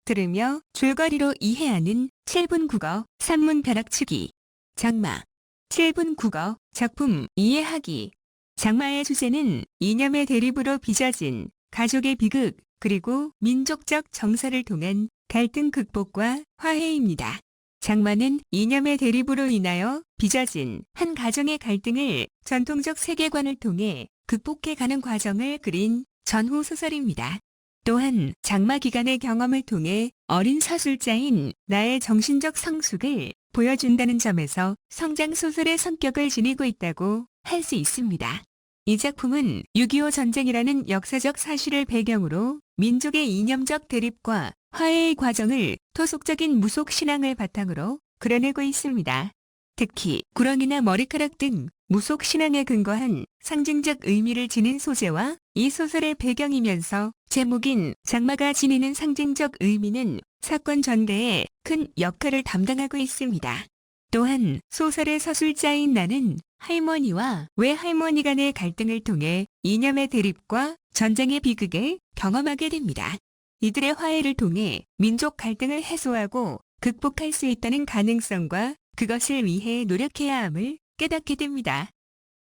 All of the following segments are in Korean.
들으며 줄거리로 이해하는 7분 국어 산문 벼락치기. 장마. 7분 국어 작품 이해하기. 장마의 주제는 이념의 대립으로 빚어진 가족의 비극 그리고 민족적 정서를 통한 갈등 극복과 화해입니다. 장마는 이념의 대립으로 인하여 빚어진 한 가정의 갈등을 전통적 세계관을 통해 극복해가는 과정을 그린 전후 소설입니다. 또한 장마 기간의 경험을 통해 어린 서술자인 나의 정신적 성숙을 보여준다는 점에서 성장 소설의 성격을 지니고 있다고 할 수 있습니다. 이 작품은 6.25 전쟁이라는 역사적 사실을 배경으로 민족의 이념적 대립과 화해의 과정을 토속적인 무속 신앙을 바탕으로 그려내고 있습니다. 특히 구렁이나 머리카락 등 무속 신앙에 근거한 상징적 의미를 지닌 소재와 이 소설의 배경이면서 제목인 장마가 지니는 상징적 의미는 사건 전개에 큰 역할을 담당하고 있습니다. 또한 소설의 서술자인 나는 할머니와 외할머니 간의 갈등을 통해 이념의 대립과 전쟁의 비극을 경험하게 됩니다. 이들의 화해를 통해 민족 갈등을 해소하고 극복할 수 있다는 가능성과 그것을 위해 노력해야 함을 깨닫게 됩니다.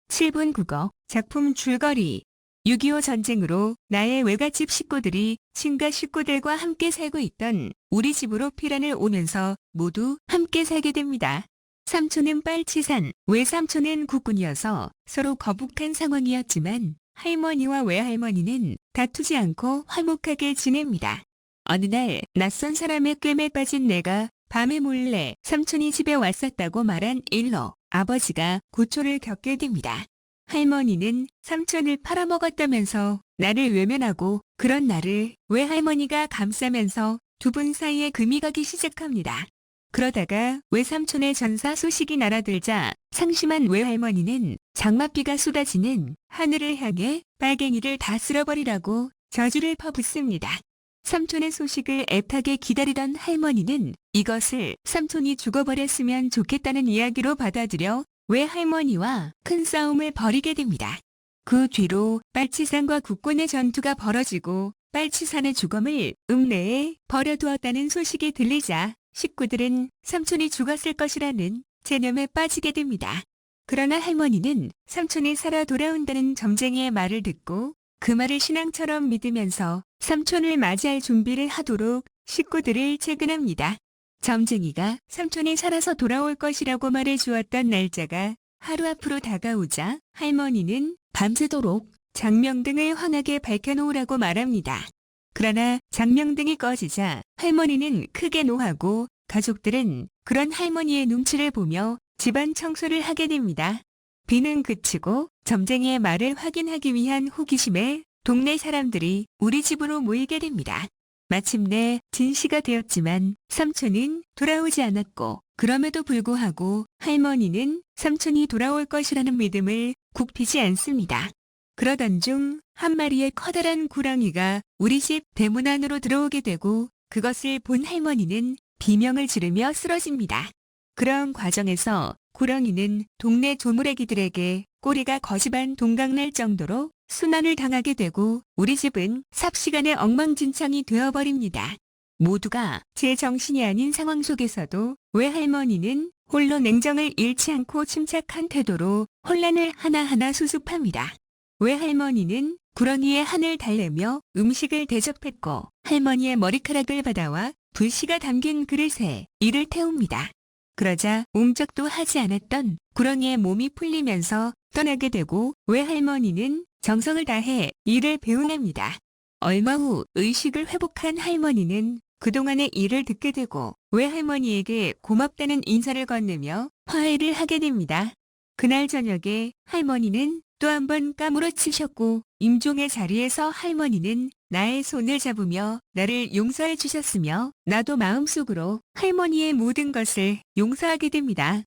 7분 국어 작품 줄거리. 6.25 전쟁으로 나의 외갓집 식구들이 친가 식구들과 함께 살고 있던 우리 집으로 피란을 오면서 모두 함께 살게 됩니다. 삼촌은 빨치산, 외삼촌은 국군이어서 서로 거북한 상황이었지만 할머니와 외할머니는 다투지 않고 화목하게 지냅니다. 어느 날 낯선 사람의 꿰매 빠진 내가 밤에 몰래 삼촌이 집에 왔었다고 말한 일로 아버지가 고초를 겪게 됩니다. 할머니는 삼촌을 팔아먹었다면서 나를 외면하고 그런 나를 외할머니가 감싸면서 두 분 사이에 금이 가기 시작합니다. 그러다가 외삼촌의 전사 소식이 날아들자 상심한 외할머니는 장맛비가 쏟아지는 하늘을 향해 빨갱이를 다 쓸어버리라고 저주를 퍼붓습니다. 삼촌의 소식을 애타게 기다리던 할머니는 이것을 삼촌이 죽어버렸으면 좋겠다는 이야기로 받아들여 외할머니와 큰 싸움을 벌이게 됩니다. 그 뒤로 빨치산과 국군의 전투가 벌어지고 빨치산의 죽음을 읍내에 버려두었다는 소식이 들리자 식구들은 삼촌이 죽었을 것이라는 체념에 빠지게 됩니다. 그러나 할머니는 삼촌이 살아 돌아온다는 점쟁이의 말을 듣고 그 말을 신앙처럼 믿으면서 삼촌을 맞이할 준비를 하도록 식구들을 채근합니다. 점쟁이가 삼촌이 살아서 돌아올 것이라고 말해 주었던 날짜가 하루 앞으로 다가오자 할머니는 밤새도록 장명등을 환하게 밝혀놓으라고 말합니다. 그러나 장명등이 꺼지자 할머니는 크게 노하고 가족들은 그런 할머니의 눈치를 보며 집안 청소를 하게 됩니다. 비는 그치고 점쟁이의 말을 확인하기 위한 호기심에 동네 사람들이 우리 집으로 모이게 됩니다. 마침내 진시가 되었지만 삼촌은 돌아오지 않았고 그럼에도 불구하고 할머니는 삼촌이 돌아올 것이라는 믿음을 굽히지 않습니다. 그러던 중 한 마리의 커다란 구렁이가 우리 집 대문 안으로 들어오게 되고 그것을 본 할머니는 비명을 지르며 쓰러집니다. 그런 과정에서 구렁이는 동네 조무래기들에게 꼬리가 거짓반 동강날 정도로 순환을 당하게 되고 우리 집은 삽시간에 엉망진창이 되어버립니다. 모두가 제 정신이 아닌 상황 속에서도 외할머니는 홀로 냉정을 잃지 않고 침착한 태도로 혼란을 하나하나 수습합니다. 외할머니는 구렁이의 한을 달래며 음식을 대접했고 할머니의 머리카락을 받아와 불씨가 담긴 그릇에 이를 태웁니다. 그러자 옴짝도 하지 않았던 구렁이의 몸이 풀리면서 떠나게 되고 외할머니는 정성을 다해 이를 배웅합니다. 얼마 후 의식을 회복한 할머니는 그동안의 일을 듣게 되고 외할머니에게 고맙다는 인사를 건네며 화해를 하게 됩니다. 그날 저녁에 할머니는 또 한 번 까무러치셨고 임종의 자리에서 할머니는 나의 손을 잡으며 나를 용서해 주셨으며 나도 마음속으로 할머니의 모든 것을 용서하게 됩니다.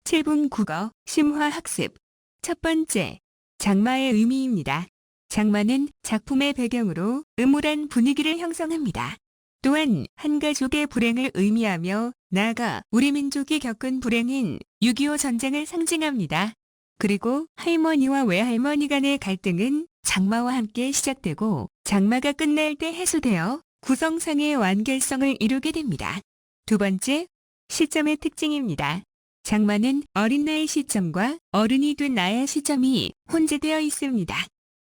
7분 국어 심화 학습. 첫 번째, 장마의 의미입니다. 장마는 작품의 배경으로 음울한 분위기를 형성합니다. 또한 한 가족의 불행을 의미하며 나아가 우리 민족이 겪은 불행인 6.25 전쟁을 상징합니다. 그리고 할머니와 외할머니 간의 갈등은 장마와 함께 시작되고 장마가 끝날 때 해소되어 구성상의 완결성을 이루게 됩니다. 두 번째, 시점의 특징입니다. 장마는 어린 나의 시점과 어른이 된 나의 시점이 혼재되어 있습니다.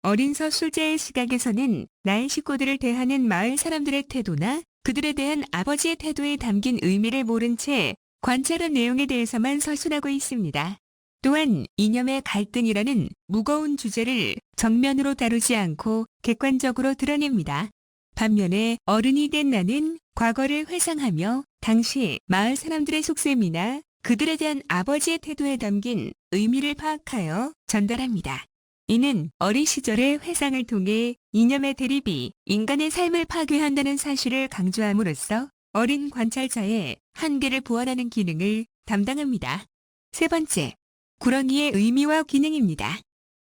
어린 서술자의 시각에서는 나의 식구들을 대하는 마을 사람들의 태도나 그들에 대한 아버지의 태도에 담긴 의미를 모른 채 관찰한 내용에 대해서만 서술하고 있습니다. 또한 이념의 갈등이라는 무거운 주제를 정면으로 다루지 않고 객관적으로 드러냅니다. 반면에 어른이 된 나는 과거를 회상하며 당시 마을 사람들의 속셈이나 그들에 대한 아버지의 태도에 담긴 의미를 파악하여 전달합니다. 이는 어린 시절의 회상을 통해 이념의 대립이 인간의 삶을 파괴한다는 사실을 강조함으로써 어린 관찰자의 한계를 보완하는 기능을 담당합니다. 세 번째, 구렁이의 의미와 기능입니다.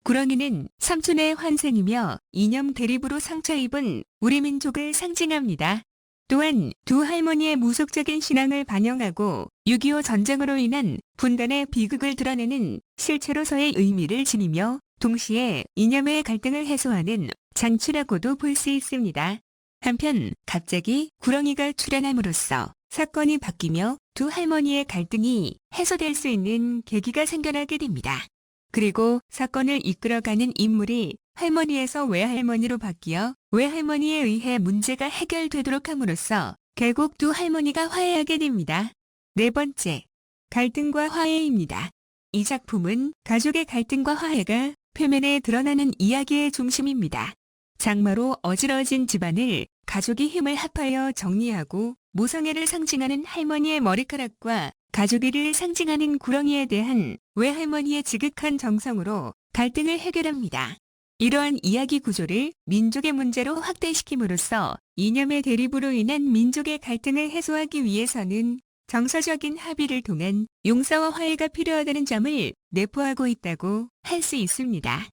구렁이는 삼촌의 환생이며 이념 대립으로 상처 입은 우리 민족을 상징합니다. 또한 두 할머니의 무속적인 신앙을 반영하고 6.25 전쟁으로 인한 분단의 비극을 드러내는 실체로서의 의미를 지니며 동시에 이념의 갈등을 해소하는 장치라고도 볼 수 있습니다. 한편 갑자기 구렁이가 출현함으로써 사건이 바뀌며 두 할머니의 갈등이 해소될 수 있는 계기가 생겨나게 됩니다. 그리고 사건을 이끌어가는 인물이 할머니에서 외할머니로 바뀌어 외할머니에 의해 문제가 해결되도록 함으로써 결국 두 할머니가 화해하게 됩니다. 네 번째, 갈등과 화해입니다. 이 작품은 가족의 갈등과 화해가 표면에 드러나는 이야기의 중심입니다. 장마로 어지러진 집안을 가족이 힘을 합하여 정리하고 모성애를 상징하는 할머니의 머리카락과 가족애를 상징하는 구렁이에 대한 외할머니의 지극한 정성으로 갈등을 해결합니다. 이러한 이야기 구조를 민족의 문제로 확대시킴으로써 이념의 대립으로 인한 민족의 갈등을 해소하기 위해서는 정서적인 합의를 통한 용서와 화해가 필요하다는 점을 내포하고 있다고 할 수 있습니다.